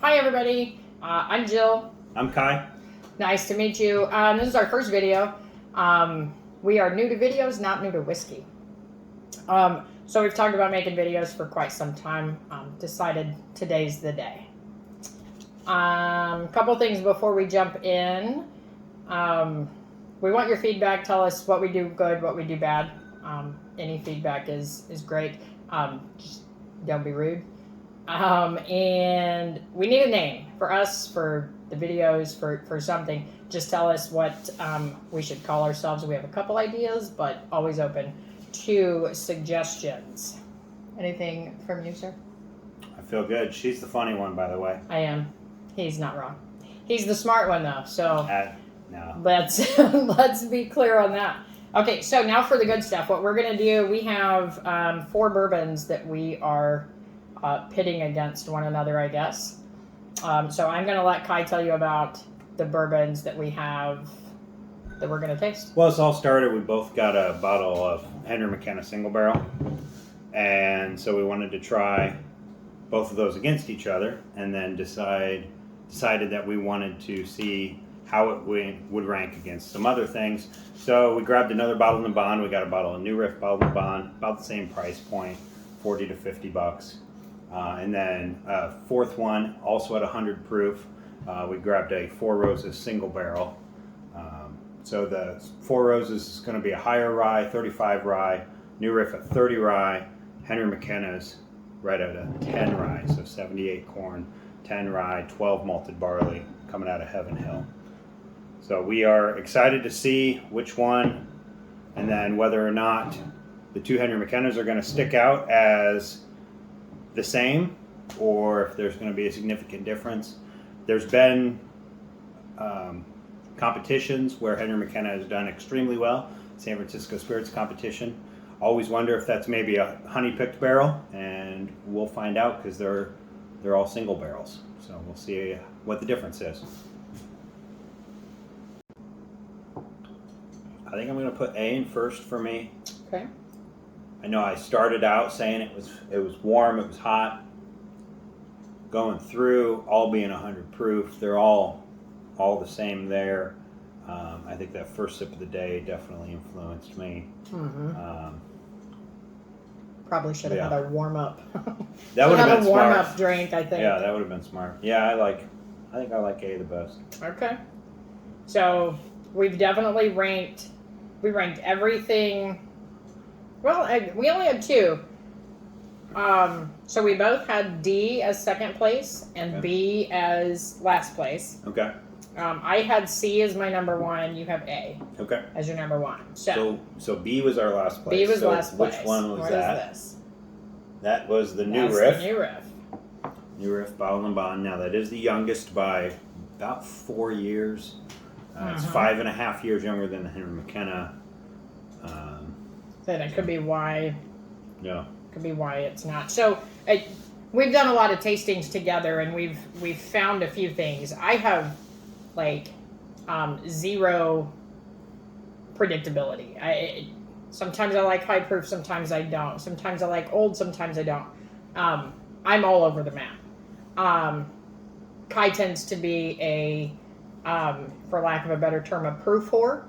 Hi everybody, I'm Jill. I'm Kai. Nice to meet you. This is our first video. We are new to videos, not new to whiskey. So we've talked about making videos for quite some time. Decided today's the day. Couple things before we jump in. We want your feedback. Tell us what we do good, what we do bad. Any feedback is great. Just don't be rude. And we need a name for us, for the videos, for something. Just tell us what we should call ourselves. We have a couple ideas, but always open to suggestions. Anything from you, sir? I feel good. She's the funny one, by the way. I am. He's not wrong. He's the smart one, though. So no. let's be clear on that. Okay, so now for the good stuff. What we're going to do, we have 4 bourbons that we are pitting against one another, I guess. So I'm going to let Kai tell you about the bourbons that we have that we're going to taste. Well, it's all started. We both got a bottle of Henry McKenna single barrel. And so we wanted to try both of those against each other and then decided that we wanted to see how it would rank against some other things. So we grabbed another bottle in the bond. We got a bottle of New Riff bottle in the bond, about the same price point, 40 to 50 bucks. And then fourth one, also at 100 proof, we grabbed a Four Roses single barrel. So the Four Roses is going to be a higher rye, 35 rye, New Riff at 30 rye, Henry McKenna's right at a 10 rye, so 78 corn, 10 rye, 12 malted barley coming out of Heaven Hill. So we are excited to see which one, and then whether or not the 2 Henry McKennas are going to stick out as the same, or if there's going to be a significant difference. There's been competitions where Henry McKenna has done extremely well. San Francisco Spirits competition. Always wonder if that's maybe a honey-picked barrel, and we'll find out because they're all single barrels. So we'll see what the difference is. I think I'm going to put A in first for me. Okay. I know I started out saying it was warm, it was hot. Going through, all being 100 proof, they're all the same there. I think that first sip of the day definitely influenced me. Mm-hmm. Probably should have had a warm up. That would have been a warm smart. up drink, I think. Yeah, that would have been smart. Yeah, I think I like A the best. Okay. So we've definitely ranked everything. Well, we only had 2. So we both had D as second place and Okay. B as last place. Okay. I had C as my number 1. You have A Okay. as your number 1. So B was our last place. B was last place. Which one was what that? Is this? That was the New That's Riff. The New Riff. New Riff bottle and bond. Now that is the youngest by about 4 years. It's 5.5 years younger than the Henry McKenna. So that could be why. Yeah. Could be why it's not. So we've done a lot of tastings together, and we've found a few things. I have zero predictability. Sometimes I like high proof, sometimes I don't. Sometimes I like old, sometimes I don't. I'm all over the map. Kai tends to be a, for lack of a better term, a proof whore.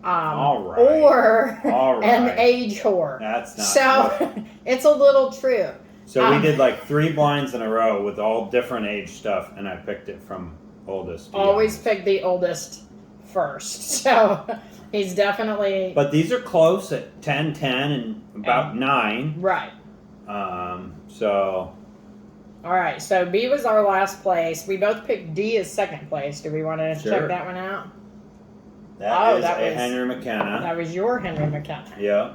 All right. Or an All age whore. That's not so it's a little true. So we did 3 blinds in a row with all different age stuff, and I picked it from oldest to Always youngest. pick the oldest first. So he's definitely But these are close at 10, 10, and about 9. right. So All right. So B was our last place. We both picked D as second place. Do we want to Sure. check that one out? that is that a was- Henry McKenna. That was your Henry McKenna. Yeah.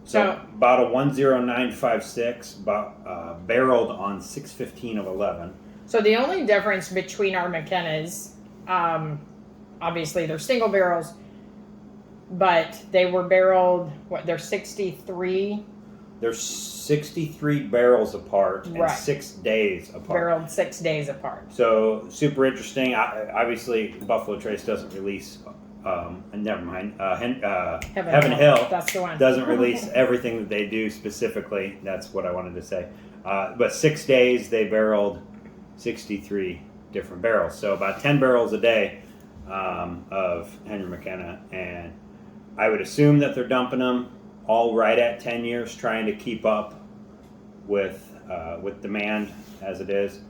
So bottle 10956, barreled on 6/15/11. So the only difference between our McKennas, obviously they're single barrels, but they were barreled. They're 63. They're 63 barrels apart and Right. 6 days apart. Barreled 6 days apart. So super interesting. Obviously, Buffalo Trace doesn't release. Never mind. Heaven Hill That's the one. doesn't release everything that they do specifically. That's what I wanted to say. But 6 days they barreled 63 different barrels. So about 10 barrels a day of Henry McKenna. And I would assume that they're dumping them all right at 10 years, trying to keep up with demand as it is.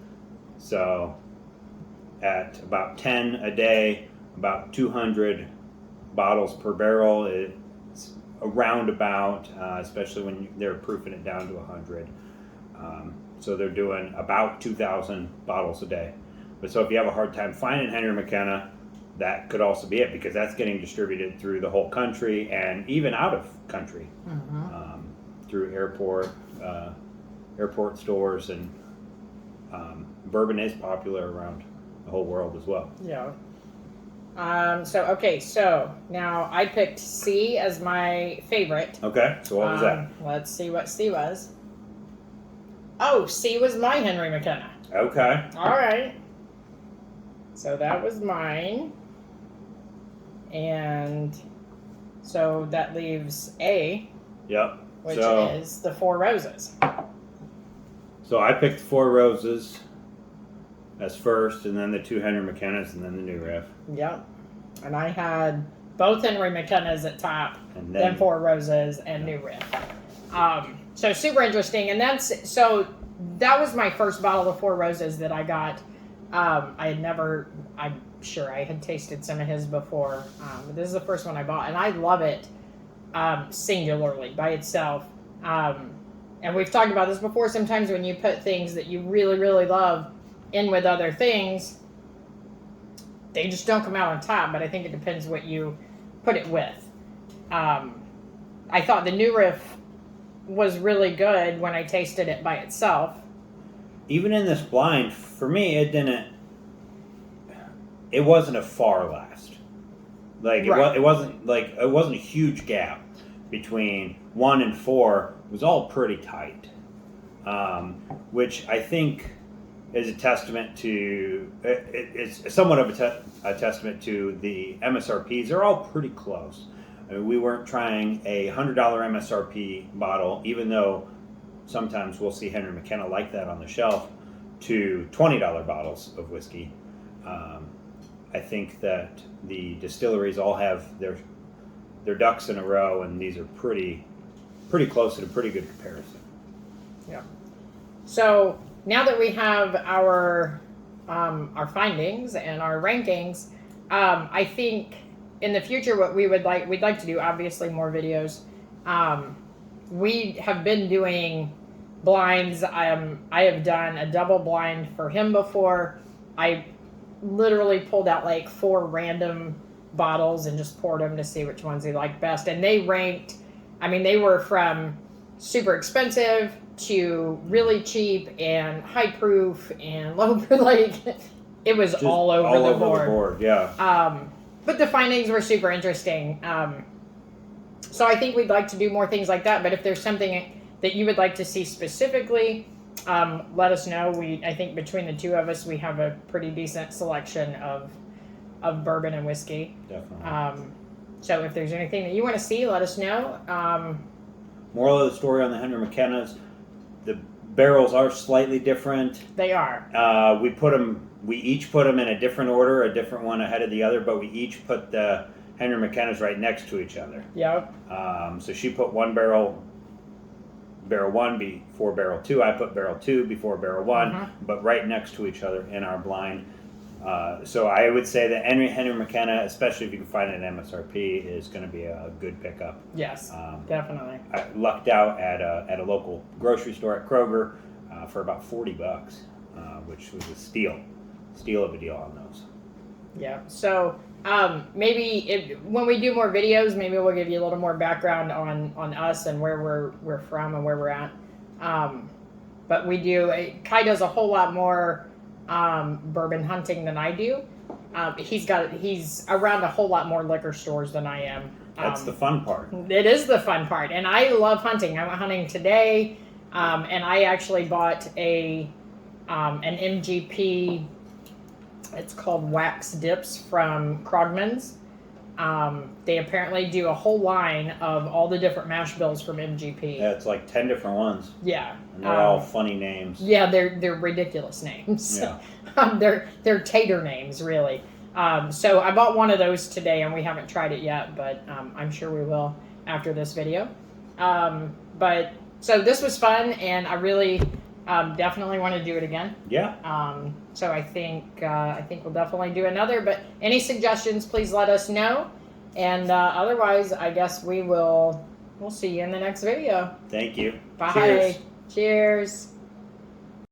So at about 10 a day, about 200 bottles per barrel, it's around about, especially when they're proofing it down to 100. So they're doing about 2,000 bottles a day. But so if you have a hard time finding Henry McKenna, that could also be it, because that's getting distributed through the whole country and even out of country, through airport stores, and bourbon is popular around the whole world as well. Yeah. So now I picked C as my favorite. Okay, so what was that? Let's see what C was. Oh, C was my Henry McKenna. Okay. All right. So that was mine. And so that leaves A. Yep. Which is the Four Roses. So I picked Four Roses as first, and then the 2 Henry McKennas, and then the New Riff. Yep. And I had both Henry McKennas at top, And then Four Roses, and New Riff. So super interesting. And that was my first bottle of Four Roses that I got. I'm sure I had tasted some of his before. But this is the first one I bought, and I love it singularly by itself. And we've talked about this before. Sometimes when you put things that you really, really love in with other things, they just don't come out on top. But I think it depends what you put it with. I thought the New Riff was really good when I tasted it by itself. Even in this blind, for me, it wasn't a far last. Like it wasn't a huge gap between 1 and 4. It was all pretty tight, which I think is a testament to. It's somewhat of a testament to the MSRPs. They're all pretty close. I mean, we weren't trying a $100 MSRP bottle, even though sometimes we'll see Henry McKenna like that on the shelf, to $20 bottles of whiskey. I think that the distilleries all have their ducks in a row, and these are pretty close and a pretty good comparison. Yeah. So now that we have our findings and our rankings, I think in the future what we'd like to do, obviously, more videos. We have been doing blinds. I have done a double blind for him before. I literally pulled out like 4 random bottles and just poured them to see which ones he liked best. And they ranked, I mean, they were from super expensive to really cheap and high proof and low proof. Like, it was just all over the board. Yeah. But the findings were super interesting. So I think we'd like to do more things like that. But if there's something that you would like to see specifically, let us know. I think between the two of us, we have a pretty decent selection of bourbon and whiskey. Definitely. So if there's anything that you want to see, let us know. Moral of the story on the Henry McKennas: the barrels are slightly different. They are. We each put them in a different order, a different one ahead of the other, but we each put the Henry McKennas right next to each other. Yep. So she put barrel 1 before barrel 2. I put barrel 2 before barrel 1, but right next to each other in our blind. So I would say that Henry McKenna, especially if you can find it at MSRP, is going to be a good pickup. Yes, definitely. I lucked out at a local grocery store at Kroger for about $40, which was a steal of a deal on those. Yeah. So maybe when we do more videos, maybe we'll give you a little more background on us and where we're from and where we're at. But Kai does a whole lot more bourbon hunting than I do. He's around a whole lot more liquor stores than I am. That's the fun part. It is the fun part, and I love hunting. I went hunting today, and I actually bought an MGP. It's called Wax Dips from Krogman's, They apparently do a whole line of all the different mash bills from MGP. Yeah, it's like 10 different ones. Yeah. And they're all funny names. Yeah, they're ridiculous names. Yeah. They're tater names, really. So I bought one of those today, and we haven't tried it yet, but I'm sure we will after this video. But so this was fun, and I really definitely want to do it again. Yeah. So I think we'll definitely do another. But any suggestions, please let us know. And otherwise, I guess we'll see you in the next video. Thank you. Bye. Cheers. Cheers.